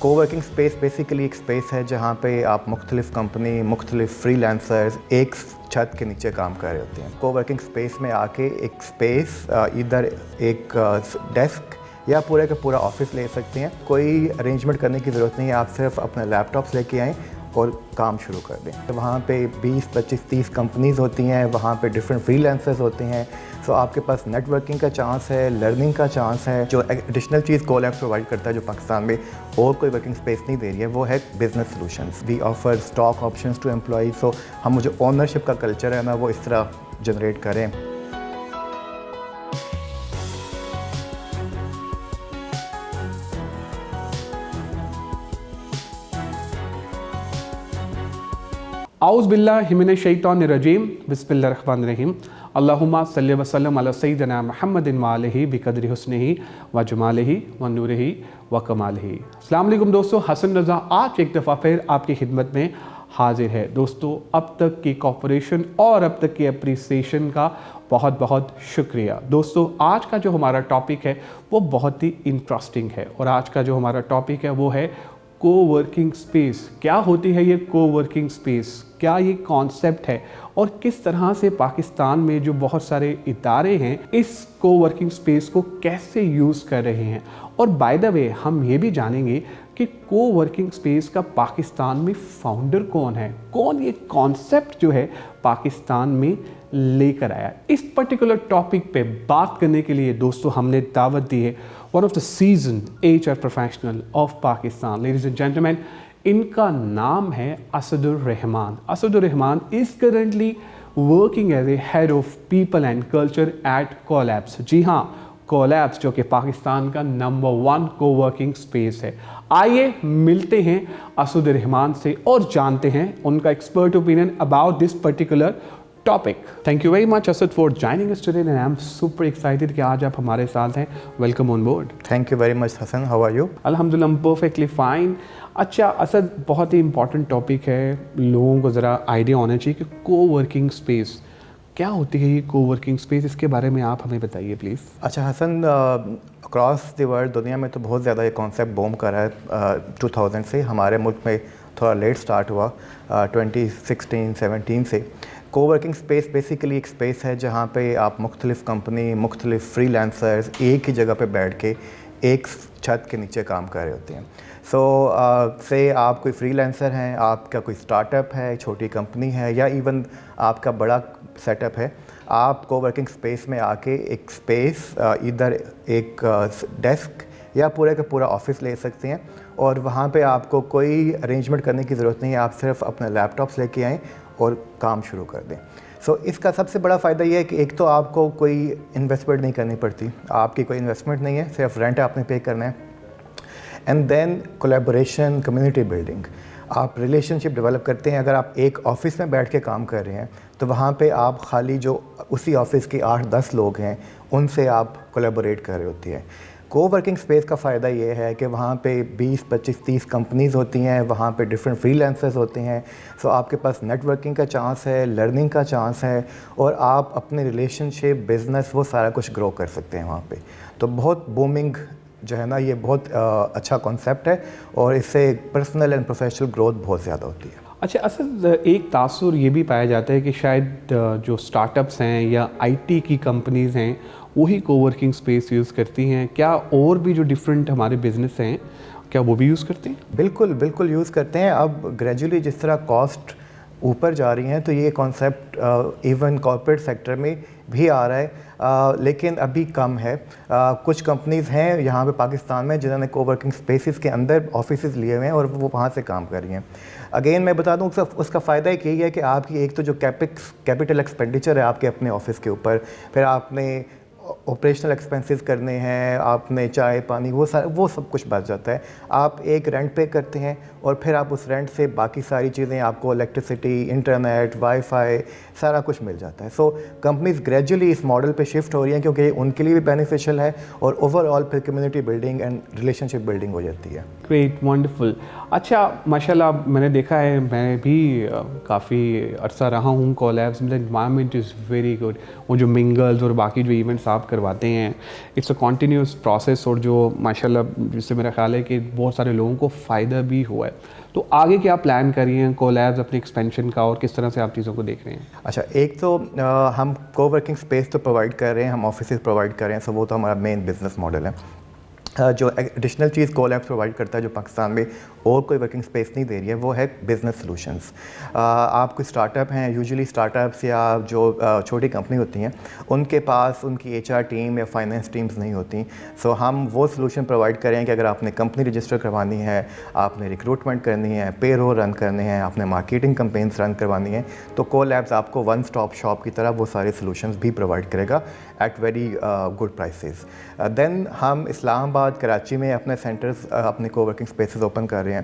Coworking space basically एक space है जहाँ पे आप मुख्तलिफ़ कंपनी, मुख्तलिफ़ फ्रीलांसर्स एक छत के नीचे काम कर रहे होते हैं। कोवर्किंग स्पेस में आके एक स्पेस इधर एक डेस्क या पूरे का पूरा ऑफिस ले सकते हैं। कोई अरेंजमेंट करने की ज़रूरत नहीं है, आप सिर्फ अपने लैपटॉप्स लेके आएँ और काम शुरू कर दें। तो वहाँ पे 20, 25, 30 कंपनीज़ होती हैं, वहाँ पे डिफरेंट फ्रीलांसर्स होते हैं। सो आपके पास नेटवर्किंग का चांस है, लर्निंग का चांस है। जो एडिशनल चीज़ कोलैब्स प्रोवाइड करता है जो पाकिस्तान में और कोई वर्किंग स्पेस नहीं दे रही है, वो है business solutions. We offer stock options to employees. सो हम जो ओनरशिप का कल्चर है ना, वो इस तरह जनरेट करें। आउज़ बिल्लाहि मिनश शैतानिर-रजीम, बिस्मिल्लाहिर्रहमानिर्रहीम। अल्लाहुम्मा सल्लि व सल्लिम अला सय्यिदिना मुहम्मदिन व आलिहि बिक़द्रि हुस्निही व जमालिही व नूरिही व कमालिही। अस्सलाम वालेकुम दोस्तों, हसन रज़ा आज एक दफ़ा फिर आपकी खिदमत में हाजिर है। दोस्तों, अब तक की कोऑपरेशन और अब तक की अप्रिसिएशन का बहुत बहुत शुक्रिया। दोस्तों, आज का जो हमारा टॉपिक है वो बहुत ही इंटरेस्टिंग है और आज का जो हमारा टॉपिक है वो है कोवर्किंग स्पेस। क्या होती है ये कोवर्किंग स्पेस, क्या ये कॉन्सेप्ट है और किस तरह से पाकिस्तान में जो बहुत सारे इदारे हैं इस कोवर्किंग स्पेस को कैसे यूज़ कर रहे हैं। और बाय द वे हम ये भी जानेंगे कि कोवर्किंग स्पेस का पाकिस्तान में फाउंडर कौन है, कौन ये कॉन्सेप्ट जो है पाकिस्तान में लेकर आया। इस पर्टिकुलर टॉपिक पे बात करने के लिए दोस्तों हमने दावत दी है one of the season HR professional of Pakistan. Ladies and gentleman, इनका नाम है Asadur Rahman. Asadur Rahman is currently working as a head of people and culture at Colabs. जी हाँ, कोलैब्स जो कि पाकिस्तान का नंबर 1 कोवर्किंग स्पेस है। आइए मिलते हैं असदुर रहमान से और जानते हैं उनका expert opinion about this particular topic. Thank you very much Asad for joining us today and I am super excited कि आज आप हमारे साथ हैं। Welcome on board. Thank you very much Hasan, how are you? अल्हम्दुलिल्लाह परफेक्टली फाइन। अच्छा असद, बहुत ही important topic है, लोगों को ज़रा आइडिया होना चाहिए कि कोवर्किंग स्पेस क्या होती है। ये कोवर्किंग स्पेस, इसके बारे में आप हमें बताइए प्लीज़। अच्छा हसन, अक्रॉस द वर्ल्ड दुनिया में तो बहुत ज़्यादा ये कॉन्सेप्ट बूम कर रहा है 2000 से। हमारे मुल्क में थोड़ा लेट स्टार्ट हुआ 2016-17 से। कोवर्किंग स्पेस बेसिकली एक स्पेस है जहाँ पे आप मुख्तलिफ़ कंपनी, मुख्तलिफ़ फ्रीलांसर्स एक ही जगह पे बैठ के एक छत के नीचे काम कर रहे होते हैं। से आप कोई फ्रीलांसर हैं, आपका कोई स्टार्टअप है, छोटी कंपनी है, या इवन आपका बड़ा सेटअप है, आप कोवर्किंग स्पेस में आके एक स्पेस इधर एक डेस्क या पूरे का पूरा ऑफिस ले सकते हैं। और वहाँ पे आपको कोई अरेंजमेंट करने की ज़रूरत नहीं है, आप सिर्फ अपने लैपटॉप्स लेके आएँ और काम शुरू कर दें। इसका सबसे बड़ा फ़ायदा ये है कि एक तो आपको कोई इन्वेस्टमेंट नहीं करनी पड़ती, आपकी कोई इन्वेस्टमेंट नहीं है, सिर्फ रेंट आपने पे करना है। And then collaboration, community building, आप रिलेशनशिप डेवलप करते हैं। अगर आप एक ऑफ़िस में बैठ के काम कर रहे हैं तो वहाँ पे आप खाली जो उसी ऑफ़िस के 8-10 लोग हैं उनसे आप कोलैबोरेट कर रहे होती हैं। कोवर्किंग स्पेस का फ़ायदा ये है कि वहाँ पे 20, 25, 30 कंपनीज़ होती हैं, वहाँ पे डिफरेंट फ्रीलांसर्स होते हैं। आपके पास नेटवर्किंग का चांस है, लर्निंग का चांस है और आप अपने रिलेशनशिप, बिज़नेस, वो सारा कुछ ग्रो कर सकते हैं वहाँ पे। तो बहुत बूमिंग जो है ना, ये बहुत अच्छा कॉन्सेप्ट है और इससे पर्सनल एंड प्रोफेशनल ग्रोथ बहुत ज़्यादा होती है। अच्छा असद, एक तासुर ये भी पाया जाता है कि शायद जो स्टार्टअप्स हैं या IT की कंपनीज़ हैं वही कोवर्किंग स्पेस यूज़ करती हैं। क्या और भी जो डिफरेंट हमारे बिजनेस हैं क्या वो भी यूज़ करते हैं? बिल्कुल बिल्कुल यूज़ करते हैं। अब ग्रेजुअली जिस तरह कॉस्ट ऊपर जा रही हैं तो ये कॉन्सेप्ट इवन कॉर्पोरेट सेक्टर में भी आ रहा है, लेकिन अभी कम है। कुछ कंपनीज़ हैं यहाँ पे पाकिस्तान में जिन्होंने कोवर्किंग स्पेसेस के अंदर ऑफिसेज लिए हुए हैं और वो वहाँ से काम कर रही हैं। अगेन मैं बता दूँ उसका फ़ायदा एक यही है कि आपकी एक तो जो कैपिटल एक्सपेंडिचर है आपके अपने ऑफिस के ऊपर, फिर आपने ऑपरेशनल एक्सपेंसेस करने हैं, आपने चाय पानी वो सब कुछ बच जाता है। आप एक रेंट पे करते हैं और फिर आप उस रेंट से बाकी सारी चीज़ें, आपको इलेक्ट्रिसिटी, इंटरनेट, वाईफाई सारा कुछ मिल जाता है। कंपनीज़ ग्रेजुअली इस मॉडल पे शिफ्ट हो रही हैं क्योंकि उनके लिए भी बेनिफिशियल है और ओवरऑल फिर community building and relationship building हो जाती है। Great, wonderful. अच्छा माशाल्लाह, मैंने देखा है, मैं भी काफ़ी अर्सा रहा हूँ कोलैब्स में, एनवायरनमेंट इज़ वेरी गुड। वो जो मिंगल्स और बाकी जो इवेंट्स आप आप करवाते हैं, इट्स अ कॉन्टीन्यूस प्रोसेस, और जो माशाल्लाह जिससे मेरा ख्याल है कि बहुत सारे लोगों को फ़ायदा भी हुआ है। तो आगे क्या प्लान कर रही हैं कोलैब्स अपने एक्सपेंशन का, और किस तरह से आप चीज़ों को देख रहे हैं? अच्छा, एक तो हम कोवर्किंग स्पेस तो प्रोवाइड कर रहे हैं, हम ऑफिसेज प्रोवाइड कर रहे हैं, सो वो तो हमारा मेन बिजनेस मॉडल है। जो एडिशनल चीज़ कोलैब्स प्रोवाइड करता है जो पाकिस्तान में और कोई वर्किंग स्पेस नहीं दे रही है, वो है बिज़नेस सॉल्यूशंस। आप कोई स्टार्टअप हैं, यूजुअली स्टार्टअप्स या जो छोटी कंपनी होती हैं उनके पास उनकी एचआर टीम या फाइनेंस टीम्स नहीं होती। सो हम वो सॉल्यूशन प्रोवाइड करें कि अगर आपने कंपनी रजिस्टर करवानी है, आपने रिक्रूटमेंट करनी है, पेरोल रन करने हैं, आपने मार्केटिंग कैंपेन्स रन करवानी है, तो कोलैब्स आपको वन स्टॉप शॉप की तरह वो सारे सॉल्यूशंस भी प्रोवाइड करेगा at very good prices. Then हम इस्लामाबाद, कराची में अपने सेंटर्स, अपने कोवर्किंग स्पेसेस ओपन कर रहे हैं।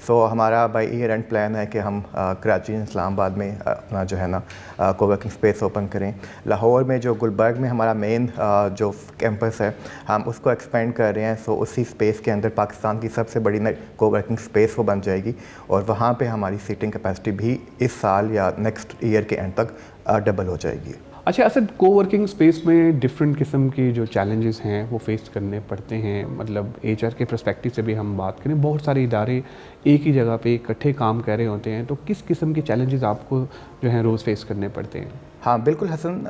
सो हमारा बाय ईयर एंड प्लान है कि हम कराची और इस्लामाबाद में अपना जो है ना कोवर्किंग स्पेस ओपन करें। लाहौर में जो गुलबर्ग में हमारा मेन जो कैंपस है, हम उसको एक्सपेंड कर रहे हैं। सो उसी स्पेस के अंदर पाकिस्तान की सबसे बड़ी कोवर्किंग स्पेस वो बन जाएगी, और वहाँ पे हमारी सीटिंग कैपेसिटी भी इस साल या नेक्स्ट ईयर के एंड तक डबल हो जाएगी। अच्छा असद, कोवर्किंग स्पेस में डिफरेंट किस्म के जो चैलेंजेस हैं वो फेस करने पड़ते हैं। मतलब एचआर के पर्सपेक्टिव से भी हम बात करें, बहुत सारे इदारे एक ही जगह पे इकट्ठे काम कर रहे होते हैं, तो किस किस्म के चैलेंजेस आपको जो हैं रोज़ फेस करने पड़ते हैं? हाँ बिल्कुल हसन,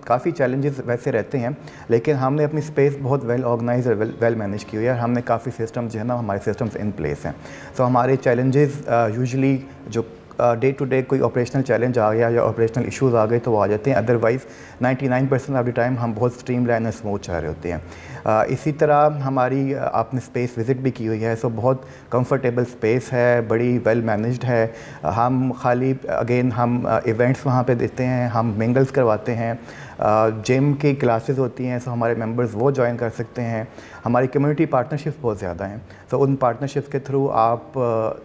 काफ़ी चैलेंजेस वैसे रहते हैं, लेकिन हमने अपनी स्पेस बहुत वेल ऑर्गेनाइज और वेल मैनेज की हुई है। हमने काफ़ी सिस्टम जो है ना, हमारे सिस्टम्स इन प्लेस हैं। सो हमारे चैलेंजेस यूजुअली जो डे टू डे कोई ऑपरेशनल चैलेंज आ गया या ऑपरेशनल इश्यूज़ आ गए तो वो आ जाते हैं। अदरवाइज़ 99% ऑफ द टाइम हम बहुत स्ट्रीमलाइन और स्मूथ चाह रहे होते हैं। इसी तरह हमारी आपने स्पेस विज़िट भी की हुई है, सो बहुत कंफर्टेबल स्पेस है, बड़ी वेल मैनेज्ड है। हम खाली अगेन हम इवेंट्स वहाँ पे देते हैं, हम मिंगल्स करवाते हैं, जिम की क्लासेस होती हैं, सो हमारे मेंबर्स वो ज्वाइन कर सकते हैं। हमारी कम्युनिटी पार्टनरशिप्स बहुत ज़्यादा हैं, सो उन पार्टनरशिप्स के थ्रू आप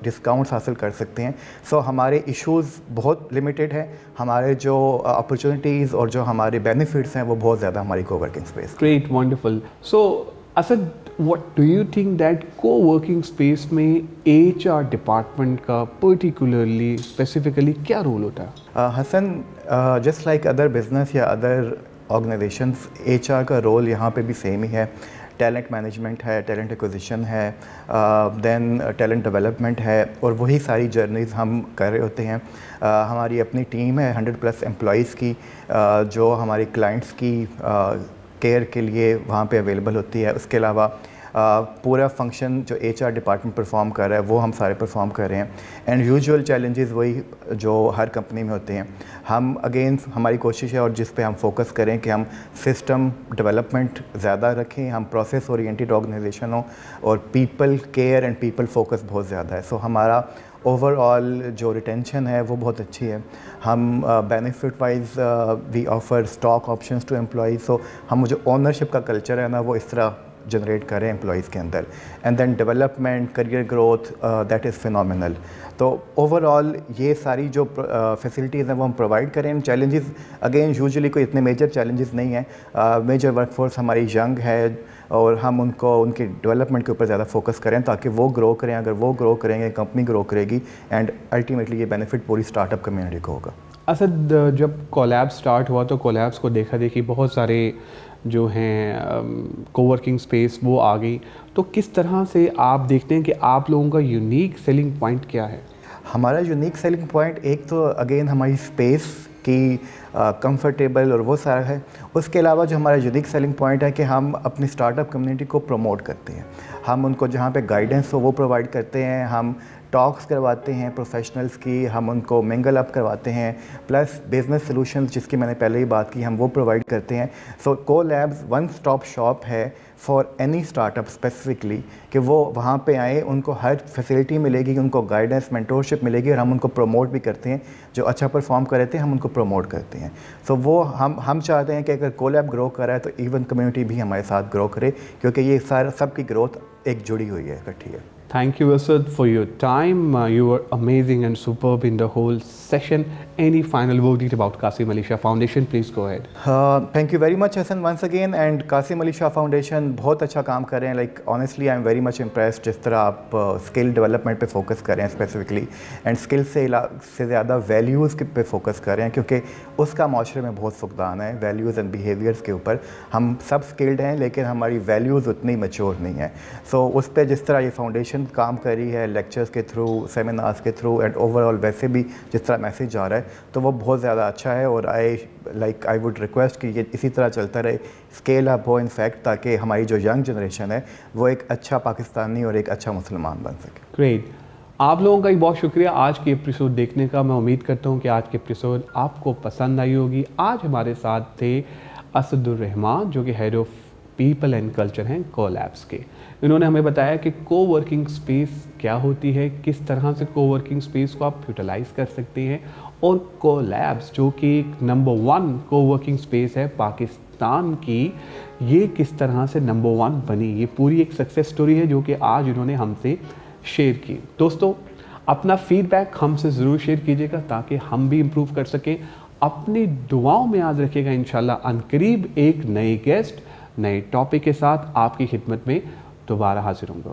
डिस्काउंट्स हासिल कर सकते हैं। सो हमारे इश्यूज़ बहुत लिमिटेड हैं, हमारे जो अपॉर्चुनिटीज़ और जो हमारे बेनिफिट्स हैं वो बहुत ज़्यादा हमारी coworking space. Great, wonderful. So Asad, what do you think that coworking space में एचआर डिपार्टमेंट का पर्टिकुलरली स्पेसिफिकली क्या रोल होता है? Hasan, just like other business या अदर ऑर्गेनाइजेशंस, एचआर का रोल यहाँ पे भी सेम ही है। टैलेंट मैनेजमेंट है, टैलेंट एक्विजिशन है, देन टैलेंट डेवलपमेंट है, और वही सारी जर्नीज़ हम कर रहे होते हैं। हमारी अपनी टीम है 100+ एम्प्लॉइज़ की, जो हमारी क्लाइंट्स की केयर के लिए वहाँ पे अवेलेबल होती है। उसके अलावा पूरा फंक्शन जो एचआर डिपार्टमेंट परफॉर्म कर रहा है वो हम सारे परफॉर्म कर रहे हैं। एंड यूजुअल चैलेंजेस वही जो हर कंपनी में होते हैं। हम अगेन हमारी कोशिश है और जिस पे हम फोकस करें कि हम सिस्टम डेवलपमेंट ज़्यादा रखें, हम प्रोसेस ओरिएंटेड ऑर्गेनाइजेशन हो, और people care and people focus बहुत ज़्यादा है। सो हमारा ओवरऑल जो रिटेंशन है वो बहुत अच्छी है। हम benefit wise we offer stock options to employees. सो हम जो ओनरशिप का कल्चर है ना, वो इस तरह जनरेट करें एम्प्लॉइज़ के अंदर। And then development, career growth, that is phenomenal. तो ओवरऑल ये सारी जो फैसिलिटीज़ हैं वो हम प्रोवाइड करें। चैलेंजेस अगेन यूजुअली कोई इतने मेजर चैलेंजेस नहीं हैं। मेजर वर्कफोर्स हमारी यंग है, और हम उनको उनके डेवलपमेंट के ऊपर ज़्यादा फोकस करें ताकि वो ग्रो करें। अगर वो ग्रो करेंगे, कंपनी ग्रो करेगी, एंड अल्टीमेटली ये बेनिफिट पूरी स्टार्टअप कम्युनिटी को होगा। असद, जब कोलैब स्टार्ट हुआ तो कोलैब्स को देखा देखी बहुत सारे जो हैं कोवर्किंग स्पेस वो आ गई, तो किस तरह से आप देखते हैं कि आप लोगों का यूनिक सेलिंग पॉइंट क्या है? हमारा यूनिक सेलिंग पॉइंट एक तो अगेन हमारी स्पेस की कंफर्टेबल और वो सारा है। उसके अलावा जो हमारा यूनिक सेलिंग पॉइंट है कि हम अपनी स्टार्टअप कम्युनिटी को प्रमोट करते हैं। हम उनको जहाँ पे गाइडेंस हो वो प्रोवाइड करते हैं, हम टॉक्स करवाते हैं प्रोफेशनल्स की, हम उनको मिंगल अप करवाते हैं, प्लस बिजनेस सॉल्यूशंस जिसकी मैंने पहले ही बात की हम वो प्रोवाइड करते हैं। सो कोलैब्स वन स्टॉप शॉप है फॉर एनी स्टार्टअप स्पेसिफिकली, कि वो वहाँ पे आए, उनको हर फैसिलिटी मिलेगी, उनको गाइडेंस, मेंटोरशिप मिलेगी, और हम उनको प्रमोट भी करते हैं। जो अच्छा परफॉर्म कर रहे थे हम उनको प्रमोट करते हैं। सो वो हम चाहते हैं कि अगर कोलैब ग्रो कर रहा है तो इवन कम्युनिटी भी हमारे साथ ग्रो करे, क्योंकि ये सारा सबकी ग्रोथ एक जुड़ी हुई है, इकट्ठी है। Thank you, Asad, for your time. You were amazing and superb in the whole session. Any final word about Qasim Ali Shah Foundation? Please go ahead. Thank you very much Hasan once again and Qasim Ali Shah foundation बहुत अच्छा काम कर रहे हैं. Like honestly I am very much impressed जिस तरह आप skill development पे फोकस कर रहे हैं स्पेसिफिकली, एंड स्किल से ज़्यादा वैल्यूज़ पे फोकस कर रहे हैं, क्योंकि उसका माशरे में बहुत फुकदान है वैल्यूज़ एंड बिहेवियर्स के ऊपर. हम सब स्किल्ड हैं लेकिन हमारी वैल्यूज़ उतनी मैच्योर नहीं है. सो उस पर जिस तरह ये फाउंडेशन काम कर रही है लेक्चर्स के थ्रू, सेमिनार्स के थ्रू एंड ओवरऑल वैसे भी जिस तरह मैसेज आ रहा है तो वो बहुत ज़्यादा अच्छा है. और आई वुड रिक्वेस्ट कि ये इसी तरह चलता रहे, स्केल अप हो इनफैक्ट, ताकि हमारी जो यंग जनरेशन है वो एक अच्छा पाकिस्तानी और एक अच्छा मुसलमान बन सके. ग्रेट. आप लोगों का भी बहुत शुक्रिया आज की एपिसोड देखने का. मैं उम्मीद करता हूँ कि आज की एपिसोड आपको पसंद आई होगी. आज हमारे साथ थे असदुर रहमान जो कि head of people and culture हैं कोलैब्स के. इन्होंने हमें बताया कि कोवर्किंग स्पेस क्या होती है, किस तरह से कोवर्किंग स्पेस को आप यूटिलाइज़ कर सकते हैं, और कोलैब्स जो कि एक नंबर 1 कोवर्किंग स्पेस है पाकिस्तान की, ये किस तरह से नंबर 1 बनी. ये पूरी एक सक्सेस स्टोरी है जो कि आज इन्होंने हमसे शेयर की. दोस्तों, अपना फीडबैक हमसे ज़रूर शेयर कीजिएगा ताकि हम भी इम्प्रूव कर सकें. अपनी दुआओं में याद रखिएगा. इंशाल्लाह अनकरीब एक नए गेस्ट नए टॉपिक के साथ आपकी खिदमत में दोबारा हाजिर होंगे.